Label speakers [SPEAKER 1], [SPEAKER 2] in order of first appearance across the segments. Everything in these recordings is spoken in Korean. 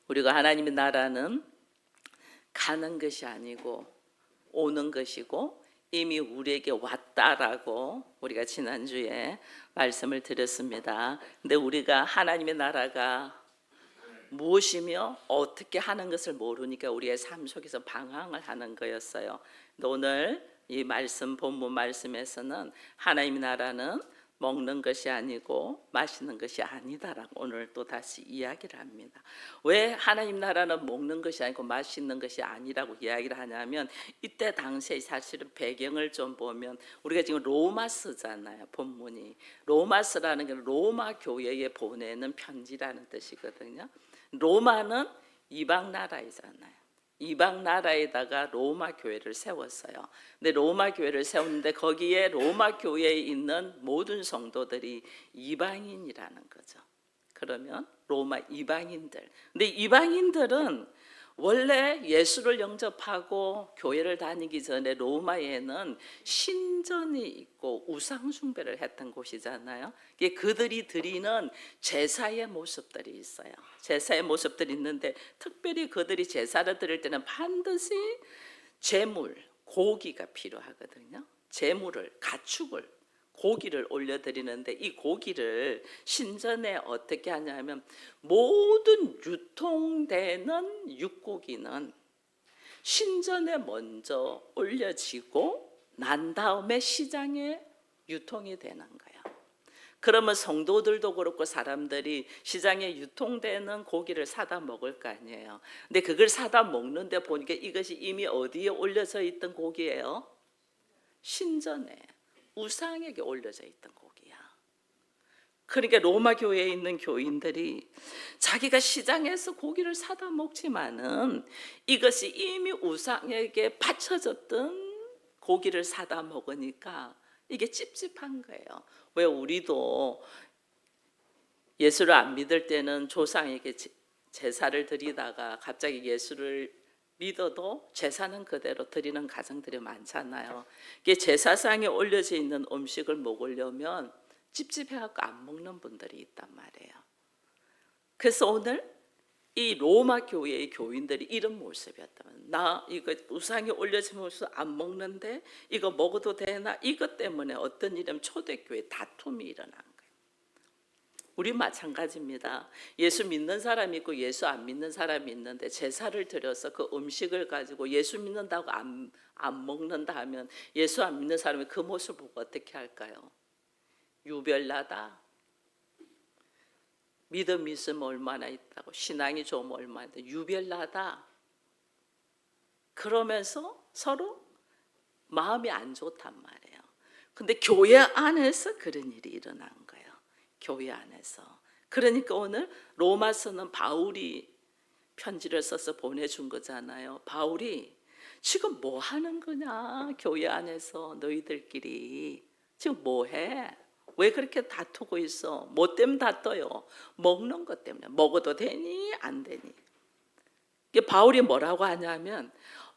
[SPEAKER 1] 우리가 하나님의 나라는 가는 것이 아니고 오는 것이고 이미 우리에게 왔다라고 우리가 지난주에 말씀을 드렸습니다. 근데 우리가 하나님의 나라가 무엇이며 어떻게 하는 것을 모르니까 우리의 삶 속에서 방황을 하는 거였어요. 근데 오늘 이 말씀, 본문 말씀에서는 하나님의 나라는 먹는 것이 아니고 마시는 것이 아니다라고 오늘 또 다시 이야기를 합니다. 왜 하나님 나라는 먹는 것이 아니고 마시는 것이 아니라고 이야기를 하냐면, 이때 당시에 사실은 배경을 좀 보면 우리가 지금 로마서잖아요. 본문이 로마서라는 게 로마 교회에 보내는 편지라는 뜻이거든요. 로마는 이방 나라이잖아요. 이방 나라에다가 로마 교회를 세웠어요. 근데 로마 교회를 세웠는데 거기에 로마 교회에 있는 모든 성도들이 이방인이라는 거죠. 그러면 로마 이방인들. 근데 이방인들은 원래 예수를 영접하고 교회를 다니기 전에 로마에는 신전이 있고 우상 숭배를 했던 곳이잖아요. 그들이 드리는 제사의 모습들이 있어요. 제사의 모습들이 있는데 특별히 그들이 제사를 드릴 때는 반드시 제물, 고기가 필요하거든요. 제물을, 가축을, 고기를 올려드리는데 이 고기를 신전에 어떻게 하냐면 모든 유통되는 육고기는 신전에 먼저 올려지고 난 다음에 시장에 유통이 되는 거예요. 그러면 성도들도 그렇고 사람들이 시장에 유통되는 고기를 사다 먹을 거 아니에요. 근데 그걸 사다 먹는데 보니까 이것이 이미 어디에 올려져 있던 고기예요? 신전에, 우상에게 올려져 있던 고기야. 그러니까 로마 교회에 있는 교인들이 자기가 시장에서 고기를 사다 먹지만은 이것이 이미 우상에게 바쳐졌던 고기를 사다 먹으니까 이게 찝찝한 거예요. 왜 우리도 예수를 안 믿을 때는 조상에게 제사를 드리다가 갑자기 예수를 믿어도 제사는 그대로 드리는 가정들이 많잖아요. 제사상에 올려져 있는 음식을 먹으려면 찝찝해갖고 안 먹는 분들이 있단 말이에요. 그래서 오늘 이 로마 교회의 교인들이 이런 모습이었다면, 나 이거 우상에 올려진 모습 안 먹는데 이거 먹어도 되나? 이것 때문에 어떤 일이면 초대교회 다툼이 일어난 거예요. 우리 마찬가지입니다. 예수 믿는 사람이 있고 예수 안 믿는 사람이 있는데 제사를 드려서 그 음식을 가지고 예수 믿는다고 안 먹는다 하면 예수 안 믿는 사람이 그 모습을 보고 어떻게 할까요? 유별나다. 믿음이 있으면 얼마나 있다고, 신앙이 좋으면 얼마나 있다고, 유별나다. 그러면서 서로 마음이 안 좋단 말이에요. 근데 교회 안에서 그런 일이 일어난 거예요. 교회 안에서. 그러니까 오늘 로마서는 바울이 편지를 써서 보내준 거잖아요. 바울이 지금 뭐 하는 거냐, 교회 안에서 너희들끼리 지금 뭐 해? 왜 그렇게 다투고 있어? 뭐 때문에 다퉈요? 먹는 것 때문에. 먹어도 되니 안 되니. 바울이 뭐라고 하냐면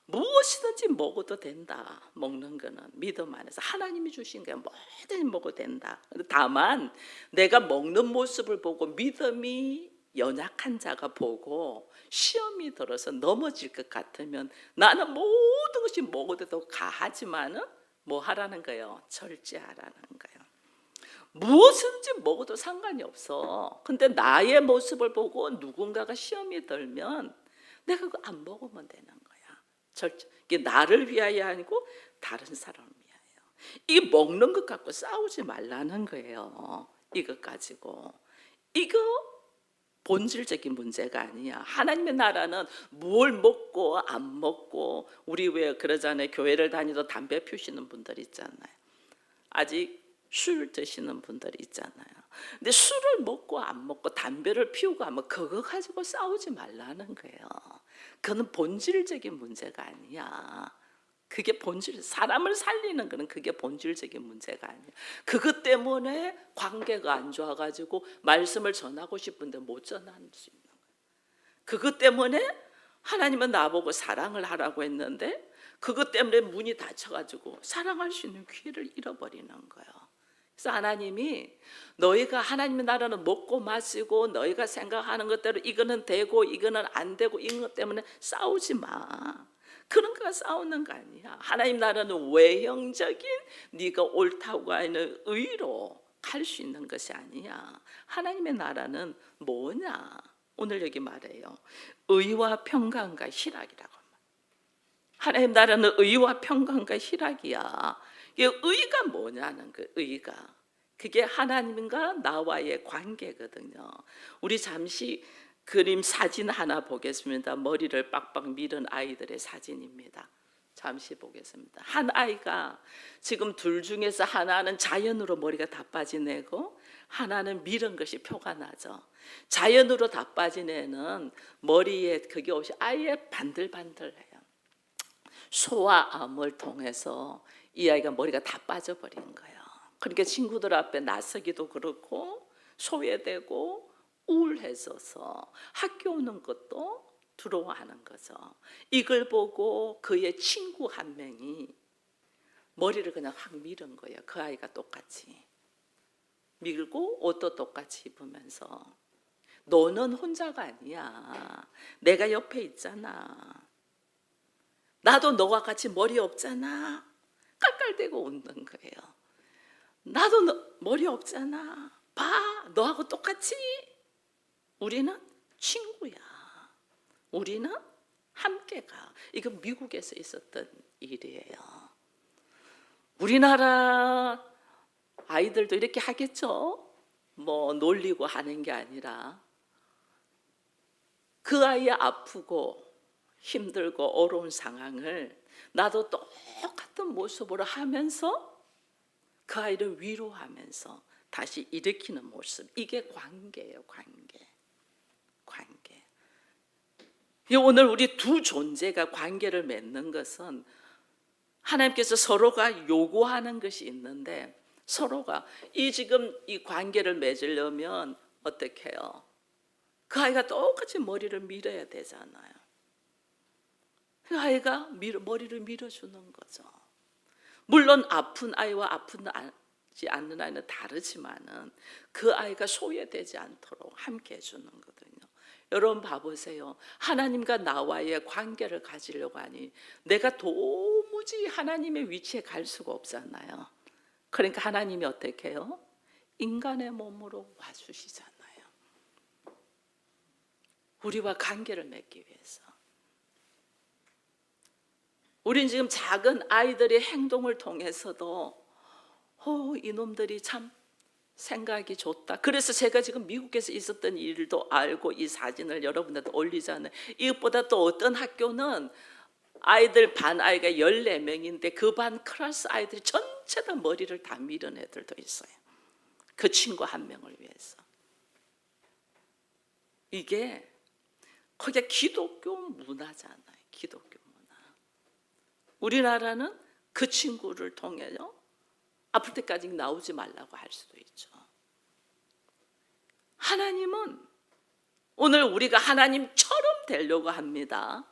[SPEAKER 1] 무엇이든지 먹어도 된다. 먹는 거는 믿음 안에서 하나님이 주신 거야. 뭐든지 먹어도 된다. 다만 내가 먹는 모습을 보고 믿음이 연약한 자가 보고 시험이 들어서 넘어질 것 같으면 나는 모든 것이 먹어도 가하지만은 뭐 하라는 거예요? 절제하라는 거예요. 무엇인지 먹어도 상관이 없어. 근데 나의 모습을 보고 누군가가 시험이 들면 내가 그거 안 먹으면 되는 거야. 이게 나를 위하여 아니고 다른 사람을 위하여. 이 먹는 것 갖고 싸우지 말라는 거예요. 이것 가지고. 이거 본질적인 문제가 아니야. 하나님의 나라는 뭘 먹고 안 먹고, 우리 왜 그러잖아요. 교회를 다니도 담배 피우시는 분들 있잖아요. 아직 술 드시는 분들이 있잖아요. 근데 술을 먹고 안 먹고 담배를 피우고 하면 그거 가지고 싸우지 말라는 거예요. 그건 본질적인 문제가 아니야. 그게 본질, 사람을 살리는 거는 그게 본질적인 문제가 아니야. 그것 때문에 관계가 안 좋아가지고 말씀을 전하고 싶은데 못 전할 수 있는 거예요. 그것 때문에 하나님은 나보고 사랑을 하라고 했는데 그것 때문에 문이 닫혀가지고 사랑할 수 있는 기회를 잃어버리는 거예요. 그래서 하나님이 너희가 하나님의 나라는 먹고 마시고 너희가 생각하는 것대로 이거는 되고 이거는 안 되고 이것 때문에 싸우지 마. 그런 거가 싸우는 거 아니야. 하나님 나라는 외형적인 네가 옳다고 하는 의로 갈 수 있는 것이 아니야. 하나님의 나라는 뭐냐? 오늘 여기 말해요. 의와 평강과 희락이라고. 하나님 나라는 의와 평강과 희락이야. 이게 의가 뭐냐는 그 의가. 그게 하나님과 나와의 관계거든요. 우리 잠시 그림 사진 하나 보겠습니다. 머리를 빡빡 밀은 아이들의 사진입니다. 잠시 보겠습니다. 한 아이가 지금 둘 중에서 하나는 자연으로 머리가 다 빠진 애고 하나는 밀은 것이 표가 나죠. 자연으로 다 빠진 애는 머리에 그게 없이 아예 반들반들해요. 소와 암을 통해서 이 아이가 머리가 다 빠져버린 거예요. 그러니까 친구들 앞에 나서기도 그렇고 소외되고 우울해져서 학교 오는 것도 두려워하는 거죠. 이걸 보고 그의 친구 한 명이 머리를 그냥 확 밀은 거예요. 그 아이가 똑같이 밀고 옷도 똑같이 입으면서 너는 혼자가 아니야. 내가 옆에 있잖아. 나도 너와 같이 머리 없잖아. 깔깔대고 웃는 거예요. 나도 머리 없잖아. 봐, 너하고 똑같이. 우리는 친구야. 우리는 함께 가. 이건 미국에서 있었던 일이에요. 우리나라 아이들도 이렇게 하겠죠? 뭐 놀리고 하는 게 아니라 그 아이 아프고 힘들고 어려운 상황을 나도 똑같은 모습으로 하면서 그 아이를 위로하면서 다시 일으키는 모습. 이게 관계예요. 관계. 오늘 우리 두 존재가 관계를 맺는 것은 하나님께서 서로가 요구하는 것이 있는데 서로가 지금 이 관계를 맺으려면 어떻게 해요? 그 아이가 똑같이 머리를 밀어야 되잖아요. 그 아이가 머리를 밀어주는 거죠. 물론 아픈 아이와 아프지 않는 아이는 다르지만은 그 아이가 소외되지 않도록 함께 해주는 거거든요. 여러분 봐보세요. 하나님과 나와의 관계를 가지려고 하니 내가 도무지 하나님의 위치에 갈 수가 없잖아요. 그러니까 하나님이 어떻게 해요? 인간의 몸으로 와주시잖아요. 우리와 관계를 맺기 위해서. 우린 지금 작은 아이들의 행동을 통해서도 이놈들이 참 생각이 좋다. 그래서 제가 지금 미국에서 있었던 일도 알고 이 사진을 여러분들한테 올리잖아요. 이것보다 또 어떤 학교는 아이들 반 아이가 14명인데 그 반 클래스 아이들이 전체 다 머리를 다 밀은 애들도 있어요. 그 친구 한 명을 위해서. 이게 거기가 기독교 문화잖아요. 기독교 문화. 우리나라는 그 친구를 통해서 아플 때까지 나오지 말라고 할 수도 있죠. 하나님은 오늘 우리가 하나님처럼 되려고 합니다.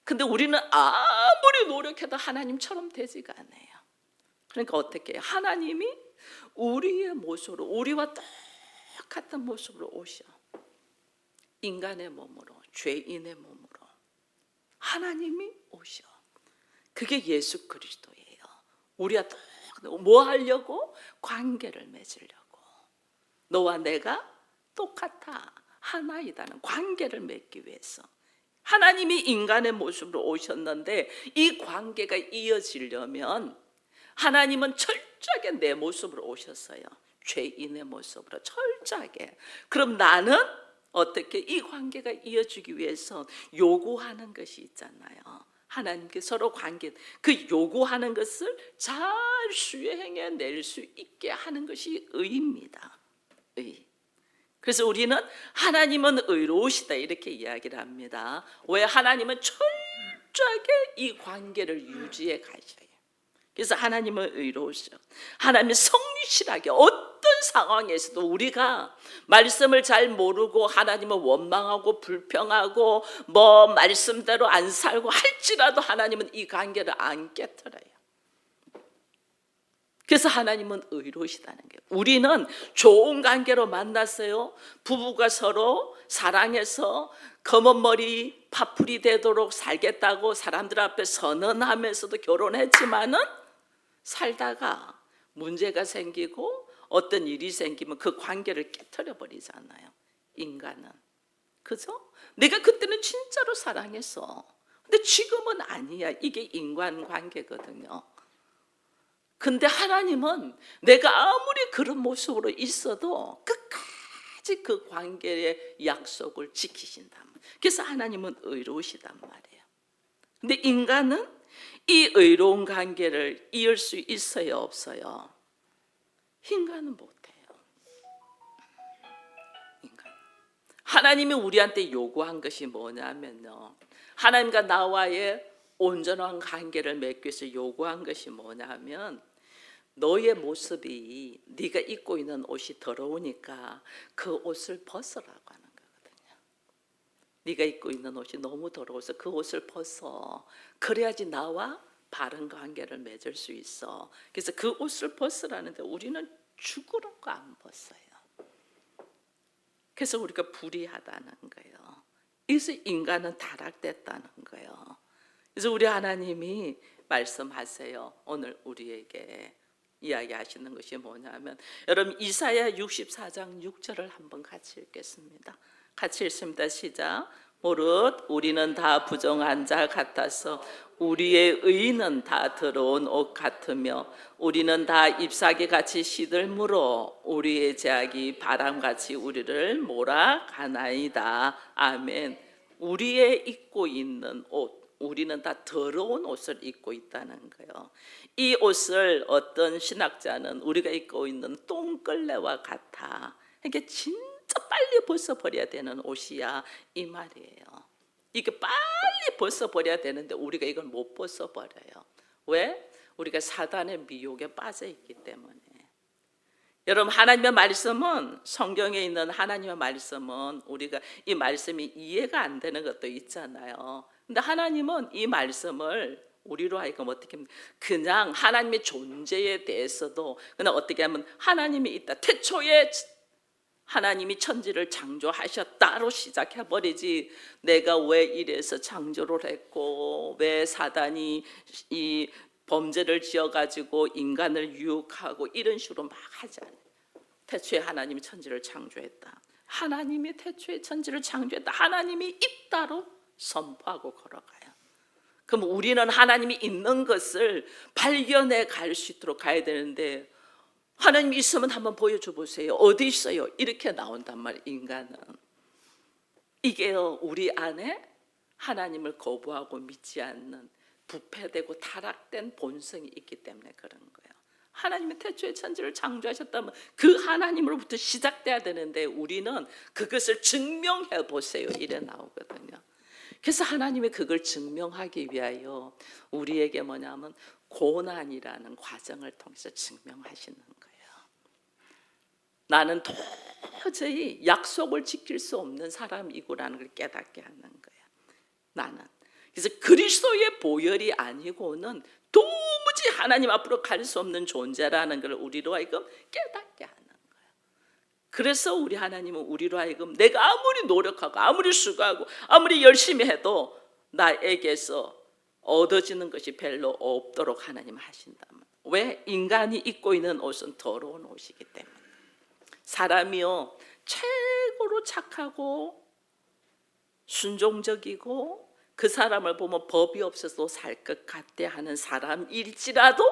[SPEAKER 1] 근데 우리는 아무리 노력해도 하나님처럼 되지가 않아요. 그러니까 어떻게 해요? 하나님이 우리의 모습으로, 우리와 똑같은 모습으로 오셔. 인간의 몸으로, 죄인의 몸으로 하나님이 오셔. 그게 예수 그리스도예요. 우리가 뭐 하려고? 관계를 맺으려고. 너와 내가 똑같아, 하나이다는 관계를 맺기 위해서 하나님이 인간의 모습으로 오셨는데 이 관계가 이어지려면 하나님은 철저하게 내 모습으로 오셨어요. 죄인의 모습으로 철저하게. 그럼 나는 어떻게 이 관계가 이어지기 위해서 요구하는 것이 있잖아요. 하나님께 서로 관계, 그 요구하는 것을 잘 수행해 낼 수 있게 하는 것이 의입니다. 의. 그래서 우리는 하나님은 의로우시다 이렇게 이야기를 합니다. 왜? 하나님은 철저하게 이 관계를 유지해 가셔요. 그래서 하나님은 의로우셔. 하나님은 성실하게 어떤 상황에서도 우리가 말씀을 잘 모르고 하나님을 원망하고 불평하고 뭐 말씀대로 안 살고 할지라도 하나님은 이 관계를 안 깨뜨려요. 그래서 하나님은 의로우시다는 거예요. 우리는 좋은 관계로 만났어요. 부부가 서로 사랑해서 검은 머리 파풀이 되도록 살겠다고 사람들 앞에 선언하면서도 결혼했지만은 살다가 문제가 생기고 어떤 일이 생기면 그 관계를 깨트려 버리잖아요. 인간은. 그죠? 내가 그때는 진짜로 사랑했어. 근데 지금은 아니야. 이게 인간관계거든요. 근데 하나님은 내가 아무리 그런 모습으로 있어도 끝까지 그 관계의 약속을 지키신단 말이에요. 그래서 하나님은 의로우시단 말이에요. 근데 인간은 이 의로운 관계를 이을 수 있어요, 없어요? 인간은 못해요. 인간. 하나님이 우리한테 요구한 것이 뭐냐면요, 하나님과 나와의 온전한 관계를 맺기 위해서 요구한 것이 뭐냐면, 너의 모습이 네가 입고 있는 옷이 더러우니까 그 옷을 벗으라고 하는 거거든요. 네가 입고 있는 옷이 너무 더러워서 그 옷을 벗어. 그래야지 나와 바른 관계를 맺을 수 있어. 그래서 그 옷을 벗으라는데 우리는 죽으라고 안 벗어요. 그래서 우리가 불의하다는 거예요. 그래서 인간은 타락됐다는 거예요. 그래서 우리 하나님이 말씀하세요. 오늘 우리에게 이야기하시는 것이 뭐냐면, 여러분 이사야 64장 6절을 한번 같이 읽겠습니다. 같이 읽습니다. 시작. 무릇 우리는 다 부정한 자 같아서 우리의 의는 다 더러운 옷 같으며 우리는 다 잎사귀 같이 시들므로 우리의 죄악이 바람같이 우리를 몰아가나이다. 아멘. 우리의 입고 있는 옷, 우리는 다 더러운 옷을 입고 있다는 거예요. 이 옷을 어떤 신학자는 우리가 입고 있는 똥걸레와 같아. 이게 진짜 빨리 벗어버려야 되는 옷이야, 이 말이에요. 이게 빨리 벗어버려야 되는데 우리가 이걸 못 벗어버려요. 왜? 우리가 사단의 미혹에 빠져있기 때문에. 여러분, 하나님의 말씀은, 성경에 있는 하나님의 말씀은 우리가 이 말씀이 이해가 안 되는 것도 있잖아요. 근데 하나님은 이 말씀을 우리로 하여금 어떻게 하면 그냥 하나님의 존재에 대해서도 그냥 어떻게 하면 하나님이 있다, 태초에 하나님이 천지를 창조하셨다로 시작해버리지, 내가 왜 이래서 창조를 했고 왜 사단이 이 범죄를 지어가지고 인간을 유혹하고 이런 식으로 막 하지 않아요. 태초에 하나님이 천지를 창조했다, 하나님이 태초에 천지를 창조했다, 하나님이 있다로 선포하고 걸어가요. 그럼 우리는 하나님이 있는 것을 발견해 갈 수 있도록 가야 되는데, 하나님이 있으면 한번 보여줘 보세요. 어디 있어요? 이렇게 나온단 말이에요. 인간은. 이게요, 우리 안에 하나님을 거부하고 믿지 않는 부패되고 타락된 본성이 있기 때문에 그런 거예요. 하나님이 태초에 천지를 창조하셨다면 그 하나님으로부터 시작돼야 되는데 우리는 그것을 증명해 보세요, 이래 나오거든요. 그래서 하나님이 그걸 증명하기 위하여 우리에게 뭐냐면 고난이라는 과정을 통해서 증명하시는 거예요. 나는 도저히 약속을 지킬 수 없는 사람이구라는 걸 깨닫게 하는 거예요. 나는. 그래서 그리스도의 보혈이 아니고는 도무지 하나님 앞으로 갈 수 없는 존재라는 걸 우리로 하여금 깨닫게 하는 거예요. 그래서 우리 하나님은 우리로 하여금 내가 아무리 노력하고 아무리 수고하고 아무리 열심히 해도 나에게서 얻어지는 것이 별로 없도록 하나님 하신다면. 왜? 인간이 입고 있는 옷은 더러운 옷이기 때문에. 사람이요, 최고로 착하고 순종적이고 그 사람을 보면 법이 없어서 살 것 같대 하는 사람일지라도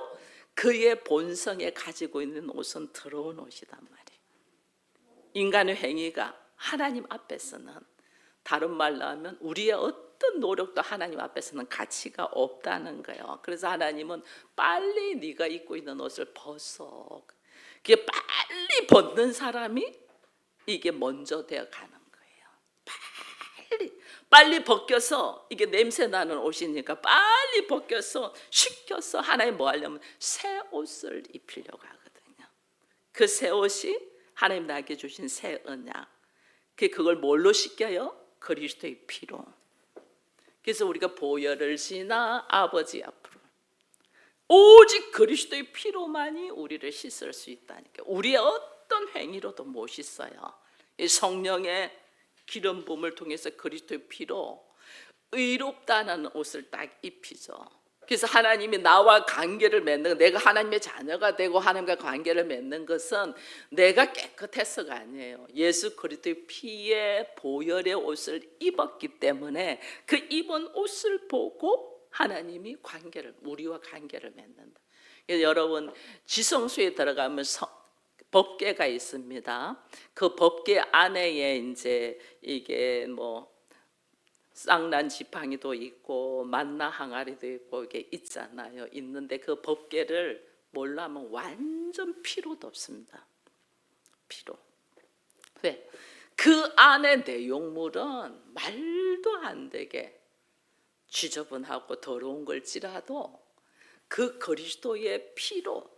[SPEAKER 1] 그의 본성에 가지고 있는 옷은 더러운 옷이단 말이에요. 인간의 행위가 하나님 앞에서는, 다른 말로 하면 우리의 어떤 노력도 하나님 앞에서는 가치가 없다는 거예요. 그래서 하나님은 빨리 네가 입고 있는 옷을 벗어. 그게 빨리 벗는 사람이 이게 먼저 되어 가는 거예요. 빨리 벗겨서, 이게 냄새 나는 옷이니까 빨리 벗겨서 식혀서 하나님 뭐 하려면 새 옷을 입히려고 하거든요. 그 새 옷이 하나님 나에게 주신 새 언약. 그걸 뭘로 씻겨요? 그리스도의 피로. 그래서 우리가 보혈을 지나 아버지 앞으로 오직 그리스도의 피로만이 우리를 씻을 수 있다니까. 우리의 어떤 행위로도 못 씻어요. 이 성령의 기름 부음을 통해서 그리스도의 피로 의롭다는 옷을 딱 입히죠. 그래서 하나님이 나와 관계를 맺는, 내가 하나님의 자녀가 되고 하나님과 관계를 맺는 것은 내가 깨끗해서가 아니에요. 예수 그리스도의 피의 보혈의 옷을 입었기 때문에 그 입은 옷을 보고 하나님이 우리와 관계를 맺는다. 그래서 여러분, 지성소에 들어가면 법궤가 있습니다. 그 법궤 안에 이제 이게 쌍난 지팡이도 있고 만나 항아리도 있고 이게 있잖아요. 있는데 그 법궤를 뭘로 하면 완전 피로 덮습니다. 피로. 왜? 그 안에 내용물은 말도 안 되게 지저분하고 더러운 걸지라도 그 그리스도의 피로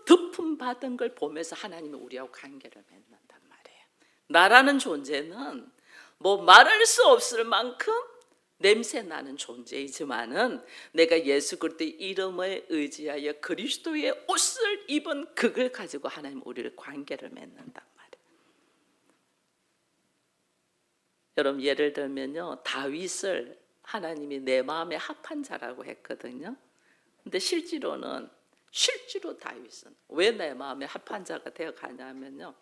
[SPEAKER 1] 덮음 받은 걸 보면서 하나님이 우리하고 관계를 맺는단 말이에요. 나라는 존재는 말할 수 없을 만큼 냄새 나는 존재이지만은 내가 예수 그리스도의 이름에 의지하여 그리스도의 옷을 입은 그걸 가지고 하나님 우리를 관계를 맺는단 말이에요. 여러분, 예를 들면요, 다윗을 하나님이 내 마음에 합한 자라고 했거든요. 근데 실제로 다윗은 왜 내 마음에 합한 자가 되어 가냐면요,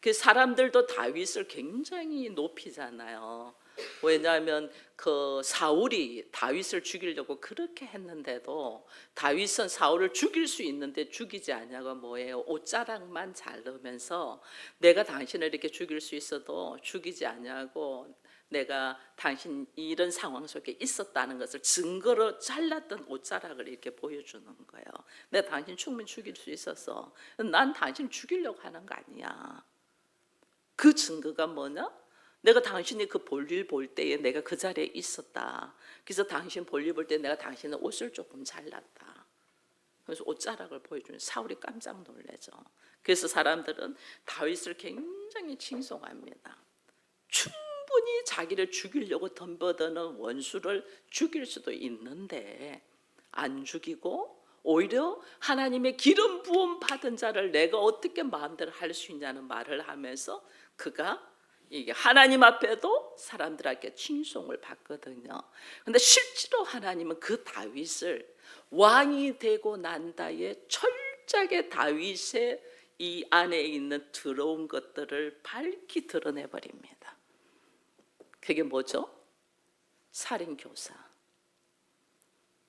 [SPEAKER 1] 그 사람들도 다윗을 굉장히 높이잖아요. 왜냐하면 그 사울이 다윗을 죽이려고 그렇게 했는데도 다윗은 사울을 죽일 수 있는데 죽이지 않냐고 뭐예요? 옷자락만 자르면서 내가 당신을 이렇게 죽일 수 있어도 죽이지 않냐고, 내가 당신 이런 상황 속에 있었다는 것을 증거로 잘랐던 옷자락을 이렇게 보여주는 거예요. 내가 당신 충분히 죽일 수 있었어. 난 당신 죽이려고 하는 거 아니야. 그 증거가 뭐냐? 내가 당신이 그 볼일 볼 때에 내가 그 자리에 있었다. 그래서 당신 볼일 볼 때 내가 당신의 옷을 조금 잘랐다. 그래서 옷자락을 보여주는 사울이 깜짝 놀라죠. 그래서 사람들은 다윗을 굉장히 칭송합니다. 충분히 자기를 죽이려고 덤벼드는 원수를 죽일 수도 있는데 안 죽이고 오히려 하나님의 기름 부음 받은 자를 내가 어떻게 마음대로 할 수 있냐는 말을 하면서 그가 이게 하나님 앞에도 사람들에게 칭송을 받거든요. 그런데 실제로 하나님은 그 다윗을 왕이 되고 난 다음에 철저하게 다윗의 이 안에 있는 더러운 것들을 밝히 드러내버립니다. 그게 뭐죠? 살인교사.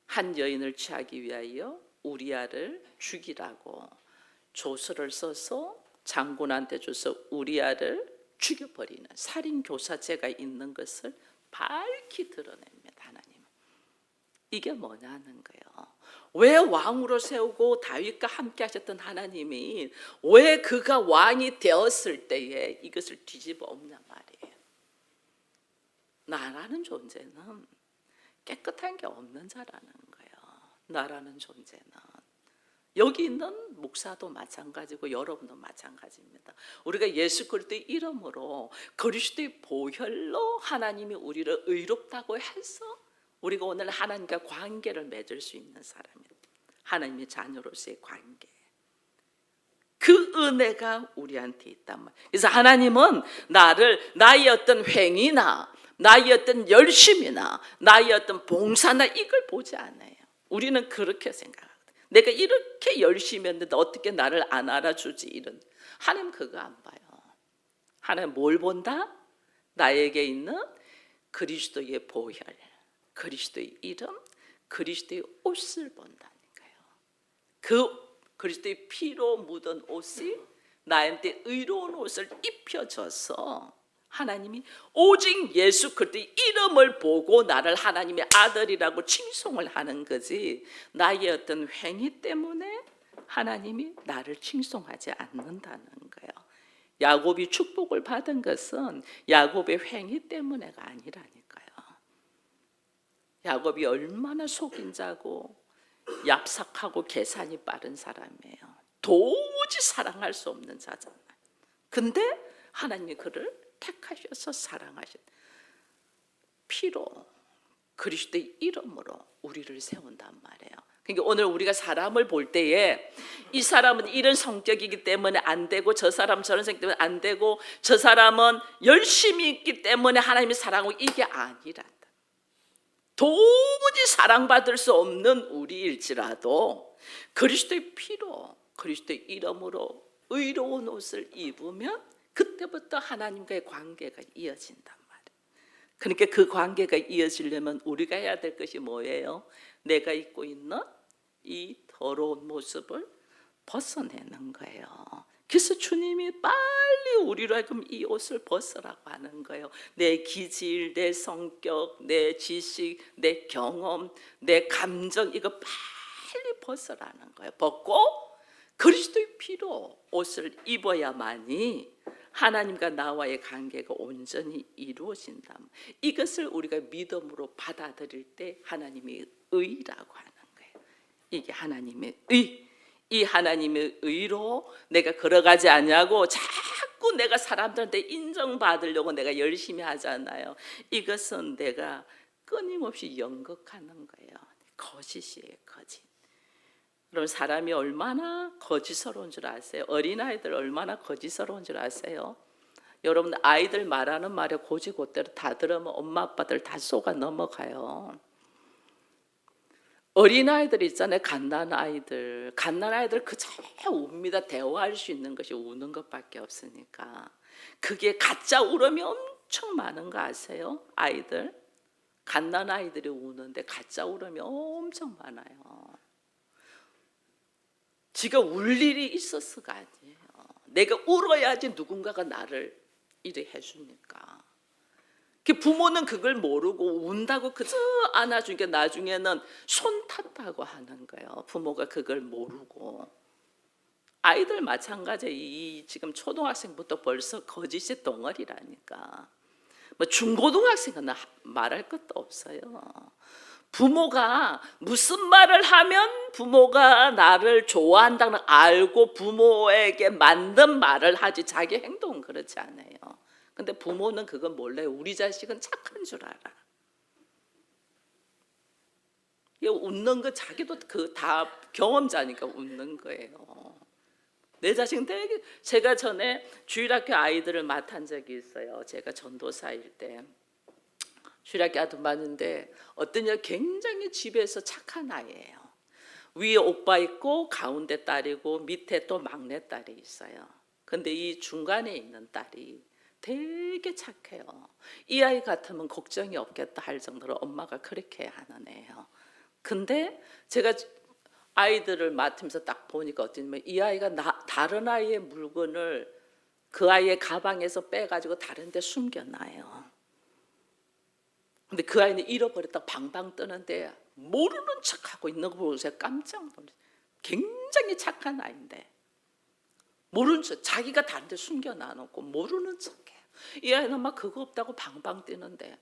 [SPEAKER 1] 한 여인을 취하기 위하여 우리아를 죽이라고 조서를 써서 장군한테 줘서 우리아를 죽여버리는 살인교사죄가 있는 것을 밝히 드러냅니다. 하나님은. 이게 뭐냐는 거예요. 왜 왕으로 세우고 다윗과 함께 하셨던 하나님이 왜 그가 왕이 되었을 때에 이것을 뒤집어 엎냐 말이에요. 나라는 존재는 깨끗한 게 없는 자라는 거예요. 나라는 존재는. 여기 있는 목사도 마찬가지고 여러분도 마찬가지입니다. 우리가 예수 그리스도의 이름으로 그리스도의 보혈로 하나님이 우리를 의롭다고 해서 우리가 오늘 하나님과 관계를 맺을 수 있는 사람입니다. 하나님의 자녀로서의 관계. 그 은혜가 우리한테 있단 말이에요. 그래서 하나님은 나의 어떤 행위나 나의 어떤 열심이나 나의 어떤 봉사나 이걸 보지 않아요. 우리는 그렇게 생각합니다. 내가 이렇게 열심히 했는데 어떻게 나를 안 알아주지? 이런. 하나님 그거 안 봐요. 하나님 뭘 본다? 나에게 있는 그리스도의 보혈, 그리스도의 이름, 그리스도의 옷을 본다니까요. 그 그리스도의 피로 묻은 옷이 나한테 의로운 옷을 입혀줘서 하나님이 오직 예수 그리스도의 이름을 보고 나를 하나님의 아들이라고 칭송을 하는 거지, 나의 어떤 행위 때문에 하나님이 나를 칭송하지 않는다는 거예요. 야곱이 축복을 받은 것은 야곱의 행위 때문에가 아니라니까요. 야곱이 얼마나 속인 자고 얍삭하고 계산이 빠른 사람이에요. 도무지 사랑할 수 없는 자잖아요. 근데 하나님이 그를 택하셔서 사랑하신 피로 그리스도의 이름으로 우리를 세운단 말이에요. 그러니까 오늘 우리가 사람을 볼 때에 이 사람은 이런 성격이기 때문에 안 되고 저 사람은 저런 성격 때문에 안 되고 저 사람은 열심히 있기 때문에 하나님이 사랑하고 이게 아니란다. 도무지 사랑받을 수 없는 우리일지라도 그리스도의 피로 그리스도의 이름으로 의로운 옷을 입으면 그때부터 하나님과의 관계가 이어진단 말이에요. 그러니까 그 관계가 이어지려면 우리가 해야 될 것이 뭐예요? 내가 입고 있는 이 더러운 모습을 벗어내는 거예요. 그래서 주님이 빨리 우리로 하여금 이 옷을 벗으라고 하는 거예요. 내 기질, 내 성격, 내 지식, 내 경험, 내 감정 이거 빨리 벗으라는 거예요. 벗고 그리스도의 피로 옷을 입어야만이 하나님과 나와의 관계가 온전히 이루어진다. 이것을 우리가 믿음으로 받아들일 때 하나님의 의라고 하는 거예요. 이게 하나님의 의. 이 하나님의 의로 내가 걸어가지 않냐고 자꾸 내가 사람들한테 인정받으려고 내가 열심히 하잖아요. 이것은 내가 끊임없이 연극하는 거예요. 거짓이에요, 거짓. 그럼 사람이 얼마나 거짓스러운 줄 아세요? 어린아이들 얼마나 거짓스러운 줄 아세요? 여러분 아이들 말하는 말에 고지고대로 다 들으면 엄마 아빠들 다 속아 넘어가요. 어린아이들 있잖아요. 갓난아이들 그저 웁니다. 대화할 수 있는 것이 우는 것밖에 없으니까. 그게 가짜 울음이 엄청 많은 거 아세요? 아이들 갓난아이들이 우는데 가짜 울음이 엄청 많아요. 지가 울 일이 있었어가 아니에요. 내가 울어야지 누군가가 나를 이래 해주니까. 부모는 그걸 모르고 운다고 그저 안아주니까 나중에는 손 탔다고 하는 거예요. 부모가 그걸 모르고. 아이들 마찬가지예요. 이 지금 초등학생부터 벌써 거짓의 덩어리라니까. 뭐 중고등학생은 말할 것도 없어요. 부모가 무슨 말을 하면 부모가 나를 좋아한다는 걸 알고 부모에게 맞는 말을 하지 자기 행동은 그렇지 않아요. 근데 부모는 그건 몰라요. 우리 자식은 착한 줄 알아. 웃는 거 자기도 그 다 경험자니까 웃는 거예요. 내 자식은 되게 제가 전에 주일학교 아이들을 맡은 적이 있어요. 제가 전도사일 때 주일학교 아들 맡는데 어떤 애 굉장히 집에서 착한 아이예요. 위에 오빠 있고 가운데 딸이고 밑에 또 막내 딸이 있어요. 근데 이 중간에 있는 딸이 되게 착해요. 이 아이 같으면 걱정이 없겠다 할 정도로 엄마가 그렇게 하는 애예요. 근데 제가 아이들을 맡으면서 딱 보니까 어떠냐면 이 아이가 다른 아이의 물건을 그 아이의 가방에서 빼가지고 다른 데 숨겨놔요. 근데 그 아이는 잃어버렸다 방방 뜨는데 모르는 척하고 있는 거 보고 제가 깜짝 놀랐어요. 굉장히 착한 아이인데 모르는 척, 자기가 다른 데 숨겨놔놓고 모르는 척해요. 이 아이는 막 그거 없다고 방방 뛰는데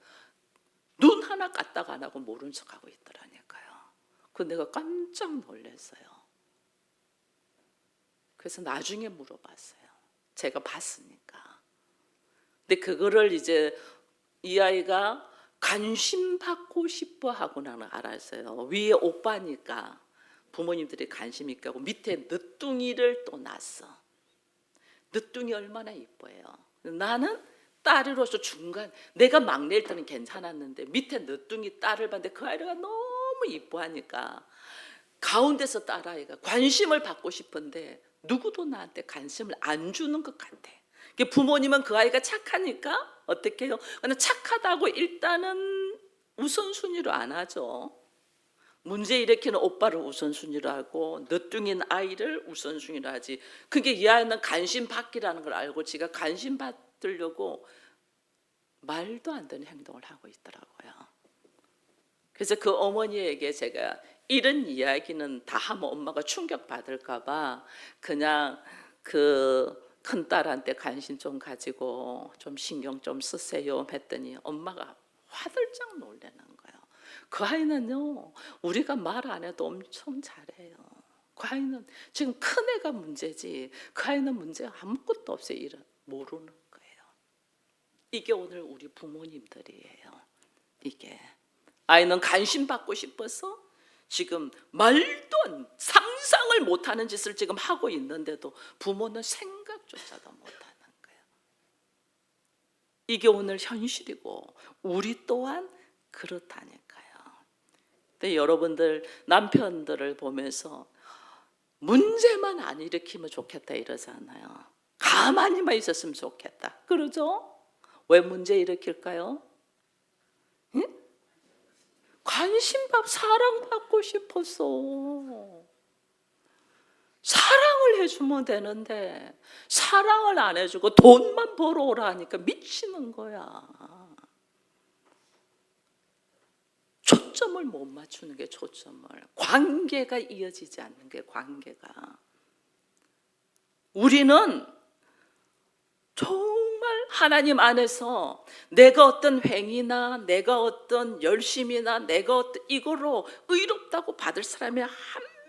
[SPEAKER 1] 눈 하나 까딱 안 하고 모르는 척하고 있더라니까요. 그래서 내가 깜짝 놀랐어요. 그래서 나중에 물어봤어요. 제가 봤으니까. 근데 그거를 이제 이 아이가 관심 받고 싶어 하고 나는 알았어요. 위에 오빠니까 부모님들이 관심 있게 하고 밑에 늦둥이를 또 낳았어. 늦둥이 얼마나 이뻐요. 나는 딸으로서 중간 내가 막내일 때는 괜찮았는데 밑에 늦둥이 딸을 봤는데 그 아이가 너무 이뻐하니까 가운데서 딸아이가 관심을 받고 싶은데 누구도 나한테 관심을 안 주는 것 같아. 부모님은 그 아이가 착하니까 어떻게 해요? 근데 착하다고 일단은 우선순위로 안 하죠. 문제 일으키는 오빠를 우선순위로 하고 늦둥인 아이를 우선순위로 하지. 그게 이 아이는 관심 받기라는 걸 알고 지가 관심 받으려고 말도 안 되는 행동을 하고 있더라고요. 그래서 그 어머니에게 제가 이런 이야기는 다 하면 엄마가 충격받을까 봐 그냥 그 큰딸한테 관심 좀 가지고 좀 신경 좀 쓰세요 했더니 엄마가 화들짝 놀라는 거예요. 그 아이는요 우리가 말 안 해도 엄청 잘해요. 그 아이는 지금 큰애가 문제지 그 아이는 문제 아무것도 없어요. 이런 모르는 거예요. 이게 오늘 우리 부모님들이에요. 이게 아이는 관심 받고 싶어서 지금 말도 상상을 못하는 짓을 지금 하고 있는데도 부모는 생각조차도 못하는 거예요. 이게 오늘 현실이고 우리 또한 그렇다니까요. 근데 여러분들 남편들을 보면서 문제만 안 일으키면 좋겠다 이러잖아요. 가만히만 있었으면 좋겠다. 그러죠? 왜 문제 일으킬까요? 응? 관심받고 사랑받고 싶었어. 사랑을 해주면 되는데 사랑을 안 해주고 돈만 벌어오라 하니까 미치는 거야. 초점을 못 맞추는 게 초점을. 관계가 이어지지 않는 게 관계가. 우리는 정말 하나님 안에서 내가 어떤 행위나 내가 어떤 열심이나 내가 어떤 이거로 의롭다고 받을 사람이 한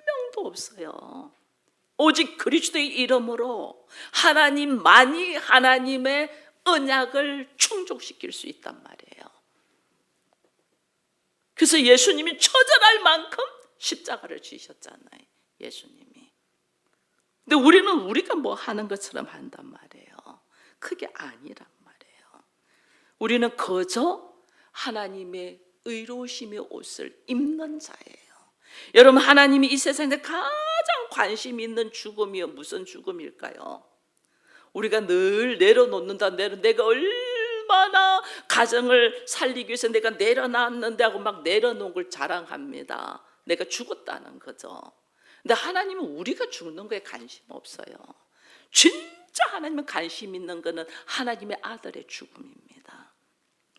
[SPEAKER 1] 명도 없어요. 오직 그리스도의 이름으로 하나님만이 하나님의 언약을 충족시킬 수 있단 말이에요. 그래서 예수님이 처절할 만큼 십자가를 지셨잖아요. 예수님이. 근데 우리는 우리가 뭐 하는 것처럼 한단 말이에요. 그게 아니란 말이에요. 우리는 그저 하나님의 의로우심의 옷을 입는 자예요. 여러분, 하나님이 이 세상에 가장 관심 있는 죽음이 무슨 죽음일까요? 우리가 늘 내려놓는다. 내가 얼마나 가정을 살리기 위해서 내가 내려놨는데 하고 막 내려놓은 걸 자랑합니다. 내가 죽었다는 거죠. 근데 하나님은 우리가 죽는 거에 관심 없어요. 진짜 하나님은 관심 있는 거는 하나님의 아들의 죽음입니다.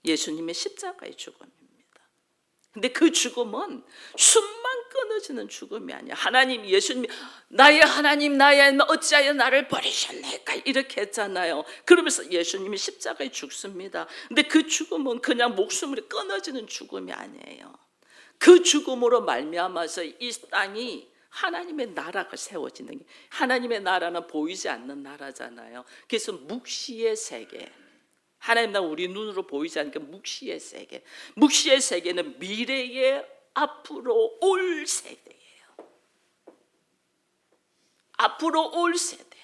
[SPEAKER 1] 예수님의 십자가의 죽음입니다. 근데 그 죽음은 숨만 끊어지는 죽음이 아니야. 하나님, 예수님이 나의 하나님, 나의 하나님 어찌하여 나를 버리셨나이까 이렇게 했잖아요. 그러면서 예수님이 십자가에 죽습니다. 근데 그 죽음은 그냥 목숨을 끊어지는 죽음이 아니에요. 그 죽음으로 말미암아서 이 땅이 하나님의 나라가 세워지는 게, 하나님의 나라는 보이지 않는 나라잖아요. 그래서 묵시의 세계, 하나님 나라 우리 눈으로 보이지 않으니까 묵시의 세계, 묵시의 세계는 미래의 앞으로 올 세대예요. 앞으로 올 세대.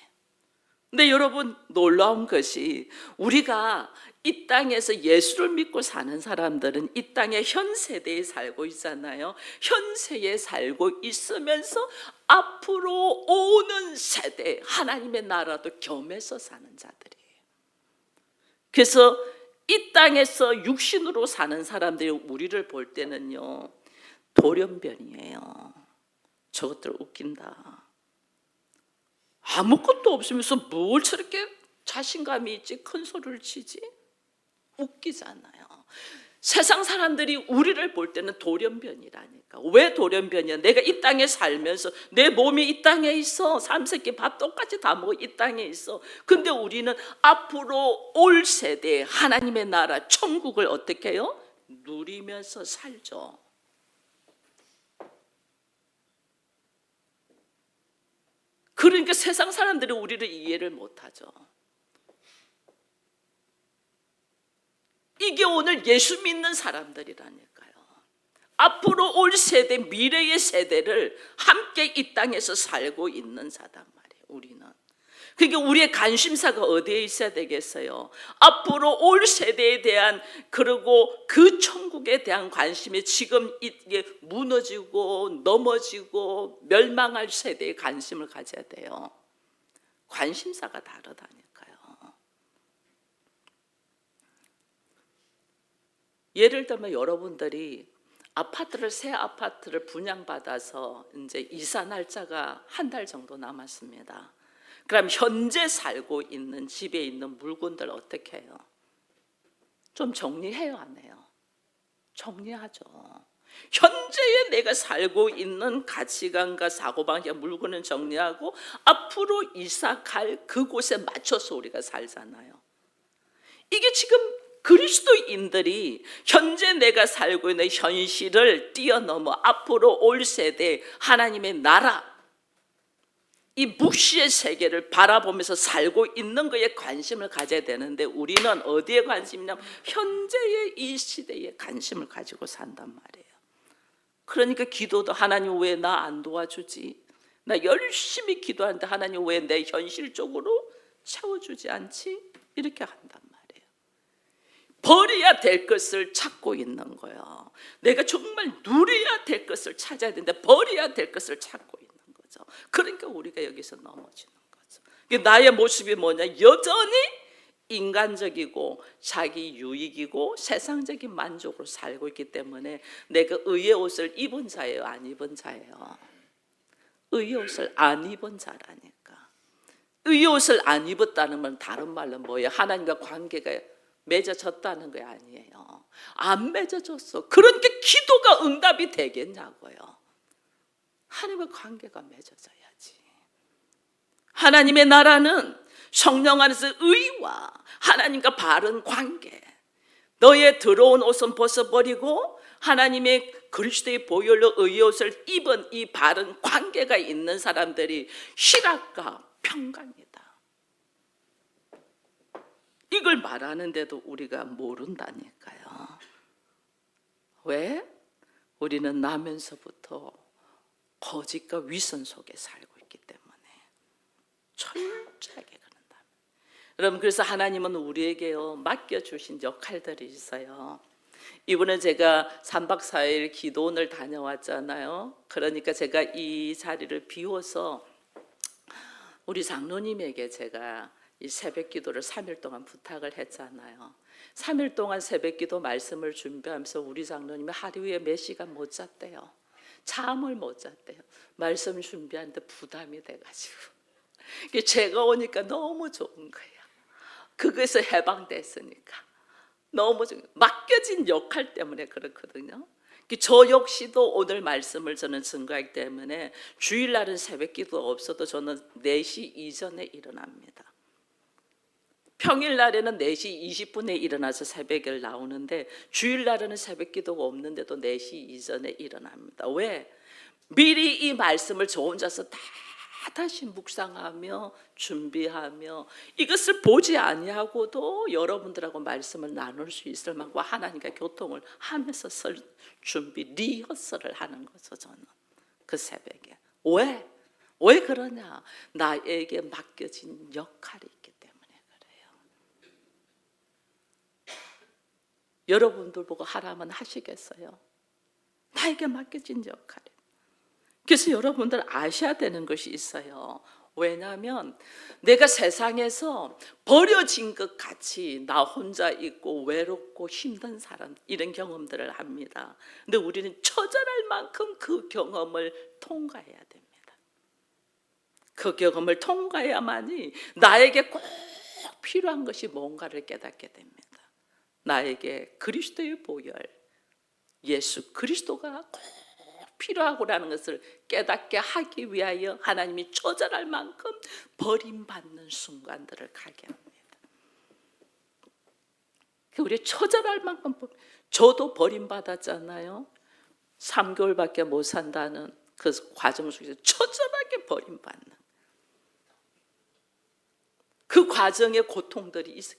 [SPEAKER 1] 근데 여러분, 놀라운 것이 우리가 이 땅에서 예수를 믿고 사는 사람들은 이 땅의 현 세대에 살고 있잖아요. 현 세대에 살고 있으면서 앞으로 오는 세대, 하나님의 나라도 겸해서 사는 자들이에요. 그래서 이 땅에서 육신으로 사는 사람들이 우리를 볼 때는요, 돌연변이에요. 저것들 웃긴다. 아무것도 없으면서 뭘 저렇게 자신감이 있지, 큰 소리를 치지? 웃기잖아요. 세상 사람들이 우리를 볼 때는 돌연변이라니까. 왜 돌연변이야? 내가 이 땅에 살면서 내 몸이 이 땅에 있어. 삼세끼 밥 똑같이 다 먹어. 이 땅에 있어. 근데 우리는 앞으로 올 세대 하나님의 나라 천국을 어떻게 해요? 누리면서 살죠. 그러니까 세상 사람들이 우리를 이해를 못하죠. 이게 오늘 예수 믿는 사람들이라니까요. 앞으로 올 세대, 미래의 세대를 함께 이 땅에서 살고 있는 자단 말이에요. 우리는. 그러니까 우리의 관심사가 어디에 있어야 되겠어요? 앞으로 올 세대에 대한, 그리고 그 천국에 대한 관심이 지금 이게 무너지고 넘어지고 멸망할 세대에 관심을 가져야 돼요. 관심사가 다르다니까요. 예를 들면 여러분들이 새 아파트를 분양받아서 이제 이사 날짜가 한 달 정도 남았습니다. 그럼 현재 살고 있는 집에 있는 물건들 어떻게 해요? 좀 정리해요, 안 해요? 정리하죠. 현재에 내가 살고 있는 가치관과 사고방식, 물건은 정리하고 앞으로 이사 갈 그곳에 맞춰서 우리가 살잖아요. 이게 지금 그리스도인들이 현재 내가 살고 있는 현실을 뛰어넘어 앞으로 올 세대 하나님의 나라, 이 묵시의 세계를 바라보면서 살고 있는 것에 관심을 가져야 되는데 우리는 어디에 관심이냐면 현재의 이 시대에 관심을 가지고 산단 말이에요. 그러니까 기도도 하나님 왜 나 안 도와주지? 나 열심히 기도하는데 하나님 왜 내 현실적으로 채워주지 않지? 이렇게 한단 말이에요. 버려야 될 것을 찾고 있는 거예요. 내가 정말 누려야 될 것을 찾아야 되는데 버려야 될 것을 찾고 있는 거죠. 그러니까 우리가 여기서 넘어지는 거죠. 나의 모습이 뭐냐? 여전히 인간적이고 자기 유익이고 세상적인 만족으로 살고 있기 때문에 내가 의의 옷을 입은 자예요, 안 입은 자예요? 의의 옷을 안 입은 자라니까. 의의 옷을 안 입었다는 건 다른 말로 뭐예요? 하나님과 관계가 맺어졌다는 거 아니에요. 안 맺어졌어. 그러니까 기도가 응답이 되겠냐고요. 하나님과 관계가 맺어져야지. 하나님의 나라는 성령 안에서 의와 하나님과 바른 관계, 너의 더러운 옷은 벗어버리고 하나님의 그리스도의 보혈로 의의 옷을 입은 이 바른 관계가 있는 사람들이 희락과 평강이다. 이걸 말하는데도 우리가 모른다니까요. 왜? 우리는 나면서부터 거짓과 위선 속에 살고 있기 때문에 철저하게 그런다. 여러분, 그래서 하나님은 우리에게요 맡겨주신 역할들이 있어요. 이번에 제가 3박 4일 기도원을 다녀왔잖아요. 그러니까 제가 이 자리를 비워서 우리 장로님에게 제가 이 새벽 기도를 3일 동안 부탁을 했잖아요. 3일 동안 새벽 기도 말씀을 준비하면서 우리 장로님이 하루에 몇 시간 못 잤대요. 잠을 못 잤대요. 말씀 준비하는데 부담이 돼가지고. 제가 오니까 너무 좋은 거예요. 그것에서 해방됐으니까. 너무 맡겨진 역할 때문에 그렇거든요. 저 역시도 오늘 말씀을 저는 증거하기 때문에 주일날은 새벽 기도 없어도 저는 4시 이전에 일어납니다. 평일날에는 4시 20분에 일어나서 새벽을 나오는데 주일날에는 새벽 기도가 없는데도 4시 이전에 일어납니다. 왜? 미리 이 말씀을 저 혼자서 다 다시 묵상하며 준비하며 이것을 보지 아니하고도 여러분들하고 말씀을 나눌 수 있을 만큼 하나님과 교통을 하면서 설 준비, 리허설을 하는 거죠. 저는 그 새벽에. 왜? 왜 그러냐? 나에게 맡겨진 역할이 있기 때문에 그래요. 여러분들 보고 하라면 하시겠어요? 나에게 맡겨진 역할이. 그래서 여러분들 아셔야 되는 것이 있어요. 왜냐하면 내가 세상에서 버려진 것 같이 나 혼자 있고 외롭고 힘든 사람, 이런 경험들을 합니다. 근데 우리는 처절할 만큼 그 경험을 통과해야 됩니다. 그 경험을 통과해야만이 나에게 꼭 필요한 것이 뭔가를 깨닫게 됩니다. 나에게 그리스도의 보혈, 예수 그리스도가 꼭 필요하고라는 것을 깨닫게 하기 위하여 하나님이 처절할 만큼 버림받는 순간들을 가게 합니다. 우리 처절할 만큼, 저도 버림받았잖아요. 3개월밖에 못 산다는 그 과정 속에서 처절하게 버림받는 그 과정의 고통들이 있어요.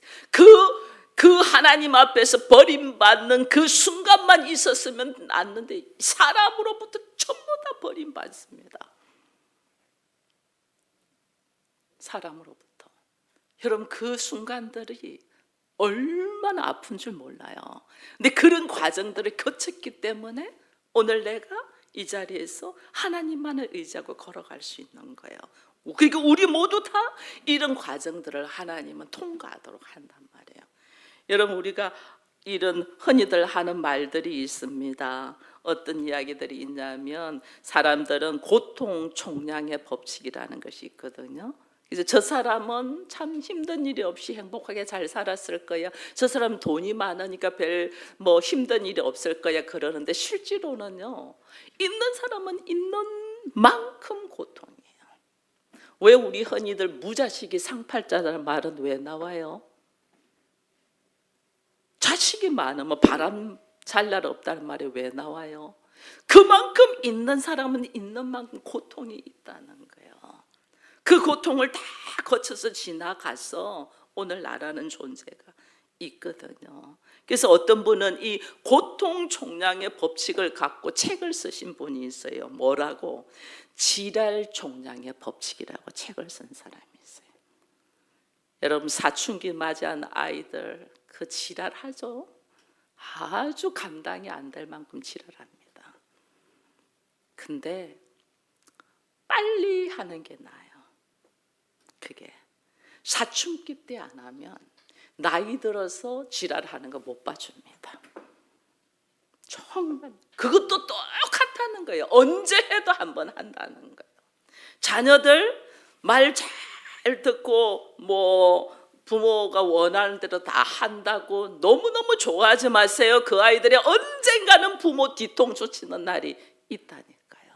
[SPEAKER 1] 그 하나님 앞에서 버림받는 그 순간만 있었으면 낫는데 사람으로부터 전부 다 버림받습니다. 사람으로부터. 여러분, 그 순간들이 얼마나 아픈 줄 몰라요. 근데 그런 과정들을 거쳤기 때문에 오늘 내가 이 자리에서 하나님만을 의지하고 걸어갈 수 있는 거예요. 그러니까 우리 모두 다 이런 과정들을 하나님은 통과하도록 한단 말이에요. 여러분, 우리가 이런 흔히들 하는 말들이 있습니다. 어떤 이야기들이 있냐면 사람들은 고통 총량의 법칙이라는 것이 있거든요. 그래서 저 사람은 참 힘든 일이 없이 행복하게 잘 살았을 거야. 저 사람은 돈이 많으니까 별 뭐 힘든 일이 없을 거야 그러는데 실제로는요. 있는 사람은 있는 만큼 고통이에요. 왜 우리 흔히들 무자식이 상팔자라는 말은 왜 나와요? 자식이 많으면 바람 잘 날 없다는 말이 왜 나와요? 그만큼 있는 사람은 있는 만큼 고통이 있다는 거예요. 그 고통을 다 거쳐서 지나가서 오늘 나라는 존재가 있거든요. 그래서 어떤 분은 이 고통 종량의 법칙을 갖고 책을 쓰신 분이 있어요. 뭐라고? 지랄 종량의 법칙이라고 책을 쓴 사람이 있어요. 여러분, 사춘기 맞이한 아이들 그 지랄하죠. 아주 감당이 안 될 만큼 지랄합니다. 근데 빨리 하는 게 나아요. 그게 사춘기 때 안 하면 나이 들어서 지랄하는 거 못 봐줍니다. 정말 그것도 똑같다는 거예요. 언제 해도 한 번 한다는 거예요. 자녀들 말 잘 듣고 부모가 원하는 대로 다 한다고 너무너무 좋아하지 마세요. 그 아이들이 언젠가는 부모 뒤통수 치는 날이 있다니까요.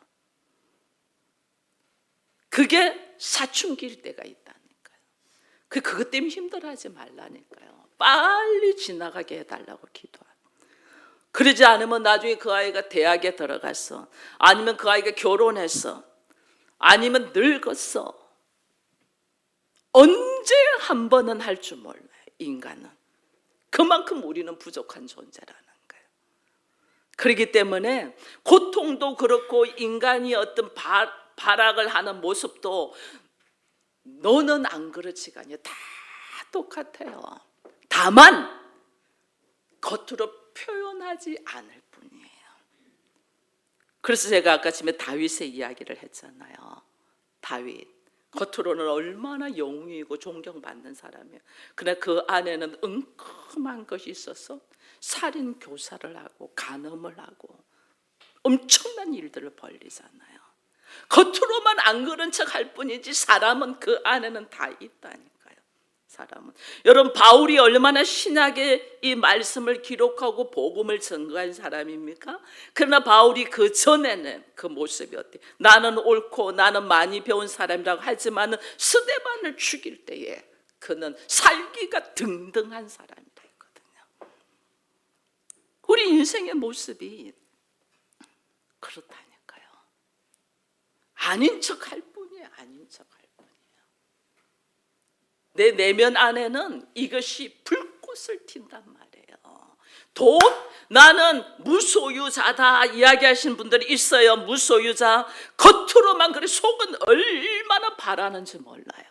[SPEAKER 1] 그게 사춘기일 때가 있다니까요. 그것 때문에 힘들어하지 말라니까요. 빨리 지나가게 해달라고 기도하고. 그러지 않으면 나중에 그 아이가 대학에 들어갔어, 아니면 그 아이가 결혼했어, 아니면 늙었어, 언제 한 번은 할 줄 몰라요. 인간은 그만큼 우리는 부족한 존재라는 거예요. 그렇기 때문에 고통도 그렇고 인간이 어떤 발악을 하는 모습도 너는 안 그렇지가 아니에요. 다 똑같아요. 다만 겉으로 표현하지 않을 뿐이에요. 그래서 제가 아까 아침에 다윗의 이야기를 했잖아요. 다윗 겉으로는 얼마나 영웅이고 존경받는 사람이에요. 그러나 그 안에는 은큼한 것이 있어서 살인 교사를 하고 간음을 하고 엄청난 일들을 벌리잖아요. 겉으로만 안 그런 척 할 뿐이지 사람은 그 안에는 다 있다니까요. 사람은. 여러분, 바울이 얼마나 신약의 이 말씀을 기록하고 복음을 증거한 사람입니까? 그러나 바울이 그 전에는 그 모습이 어때? 나는 옳고 나는 많이 배운 사람이라고 하지만 스데반을 죽일 때에 그는 살기가 등등한 사람이라 했거든요. 우리 인생의 모습이 그렇다니까요. 아닌 척할 뿐이에요. 아닌 척할 뿐이에요. 내 내면 안에는 이것이 불꽃을 튄단 말이에요. 나는 무소유자다 이야기하시는 분들이 있어요. 무소유자. 겉으로만 그래, 속은 얼마나 바라는지 몰라요.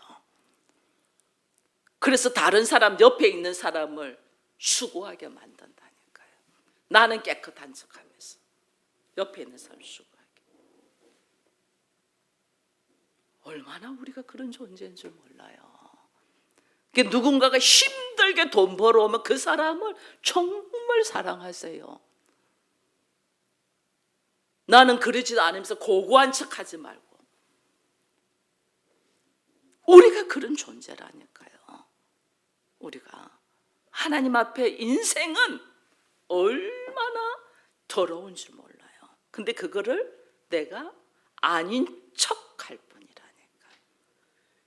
[SPEAKER 1] 그래서 다른 사람, 옆에 있는 사람을 수고하게 만든다니까요. 나는 깨끗한 척하면서 옆에 있는 사람 수고하게. 얼마나 우리가 그런 존재인 줄 몰라요. 누군가가 힘들게 돈 벌어오면 그 사람을 정말 사랑하세요. 나는 그러지도 않으면서 고고한 척하지 말고. 우리가 그런 존재라니까요. 우리가 하나님 앞에 인생은 얼마나 더러운 줄 몰라요. 근데 그거를 내가 아닌 척할 뿐이라니까.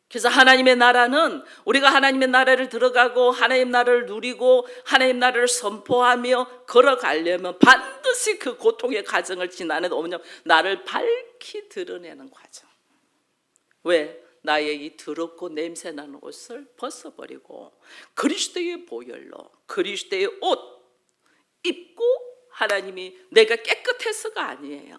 [SPEAKER 1] 그래서 하나님의 나라는, 우리가 하나님의 나라를 들어가고 하나님 나라를 누리고 하나님 나라를 선포하며 걸어가려면 반드시 그 고통의 과정을 지나는, 나를 밝히 드러내는 과정. 왜? 나의 이 더럽고 냄새나는 옷을 벗어버리고 그리스도의 보혈로 그리스도의 옷 입고, 하나님이 내가 깨끗해서가 아니에요.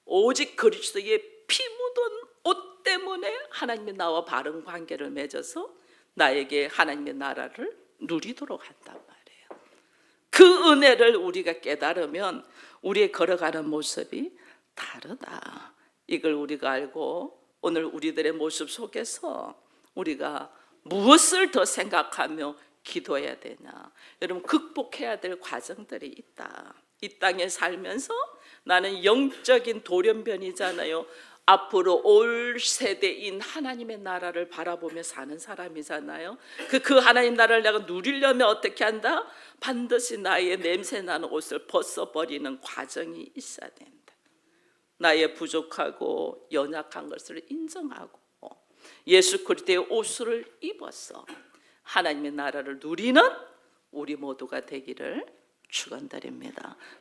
[SPEAKER 1] 오직 그리스도의 피 묻은 옷 때문에 하나님이 나와 바른 관계를 맺어서 나에게 하나님의 나라를 누리도록 한단 말이에요. 그 은혜를 우리가 깨달으면 우리의 걸어가는 모습이 다르다. 이걸 우리가 알고 오늘 우리들의 모습 속에서 우리가 무엇을 더 생각하며 기도해야 되냐. 여러분, 극복해야 될 과정들이 있다. 이 땅에 살면서 나는 영적인 돌연변이잖아요. 앞으로 올 세대인 하나님의 나라를 바라보며 사는 사람이잖아요. 그 하나님 나라를 내가 누리려면 어떻게 한다? 반드시 나의 냄새나는 옷을 벗어버리는 과정이 있어야 된다. 나의 부족하고 연약한 것을 인정하고 예수 그리스도의 옷을 입어서 하나님의 나라를 누리는 우리 모두가 되기를 축원드립니다.